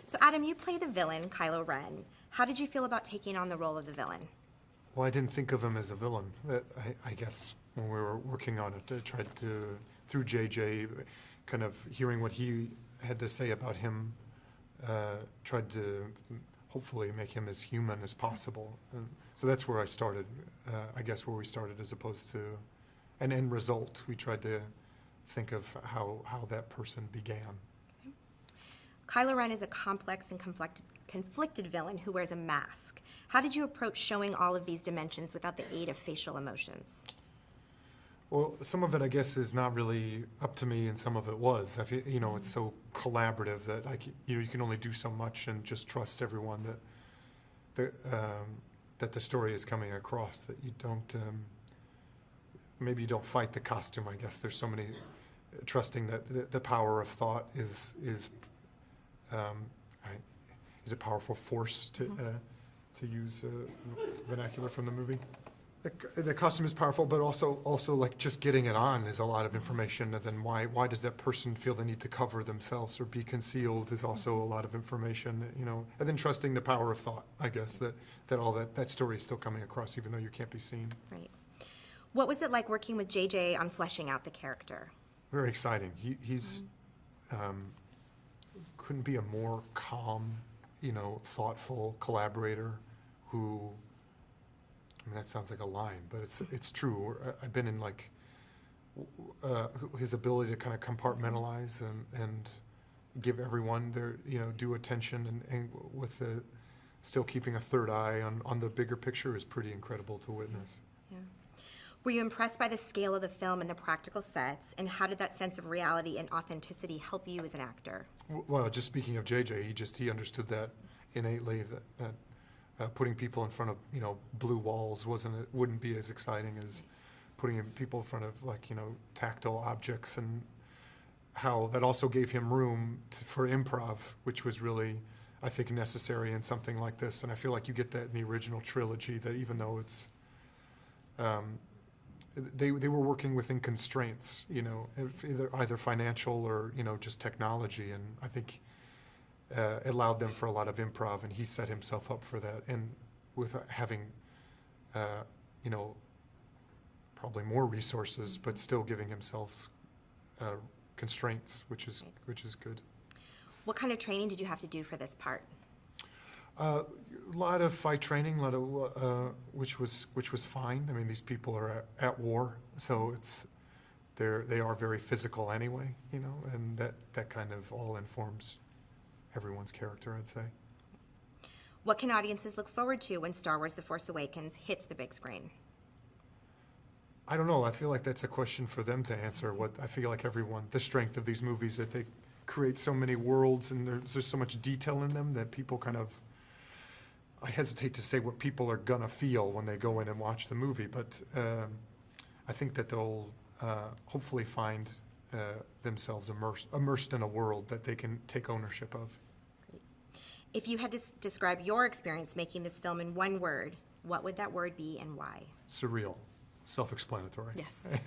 So Adam, you play the villain, Kylo Ren. How did you feel about taking on the role of the villain? Well, I didn't think of him as a villain. I guess when we were working on it, I tried to, through JJ, kind of hearing what he had to say about him, tried to hopefully make him as human as possible. And so that's where I started, I guess where we started, as opposed to an end result. We tried to think of how that person began. Okay. Kylo Ren is a complex and conflicted villain who wears a mask. How did you approach showing all of these dimensions without the aid of facial emotions? Well, some of it, I guess, is not really up to me, and some of it was. I feel, it's so collaborative that you can only do so much, and just trust everyone that the story is coming across. That you don't maybe you don't fight the costume. I guess there's so many trusting that the power of thought is a powerful force to use vernacular from the movie. The costume is powerful, but also like just getting it on is a lot of information. And then why does that person feel the need to cover themselves or be concealed is also a lot of information, And then trusting the power of thought, I guess, that all that story is still coming across, even though you can't be seen. Right. What was it like working with JJ on fleshing out the character? Very exciting. He's couldn't be a more calm, thoughtful collaborator who. I mean, that sounds like a line, but it's true. I've been in his ability to kind of compartmentalize and give everyone their due attention and with still keeping a third eye on the bigger picture is pretty incredible to witness. Yeah. Were you impressed by the scale of the film and the practical sets, and how did that sense of reality and authenticity help you as an actor? Well, just speaking of JJ, he understood that innately that putting people in front of blue walls wouldn't be as exciting as putting people in front of tactile objects, and how that also gave him room for improv, which was really, I think, necessary in something like this. And I feel like you get that in the original trilogy, that even though it's they were working within constraints, either financial or just technology, and I think it allowed them for a lot of improv, and he set himself up for that. And with having, probably more resources, but still giving himself constraints, which is good. What kind of training did you have to do for this part? A lot of fight training, which was fine. I mean, these people are at war, so they are very physical anyway, and that kind of all informs everyone's character, I'd say. What can audiences look forward to when Star Wars: The Force Awakens hits the big screen? I don't know. I feel like that's a question for them to answer. I feel like the strength of these movies, that they create so many worlds and there's so much detail in them that people kind of, I hesitate to say what people are gonna feel when they go in and watch the movie, but I think that they'll hopefully find themselves immersed in a world that they can take ownership of. Great. If you had to describe your experience making this film in one word, what would that word be and why? Surreal. Self-explanatory. Yes.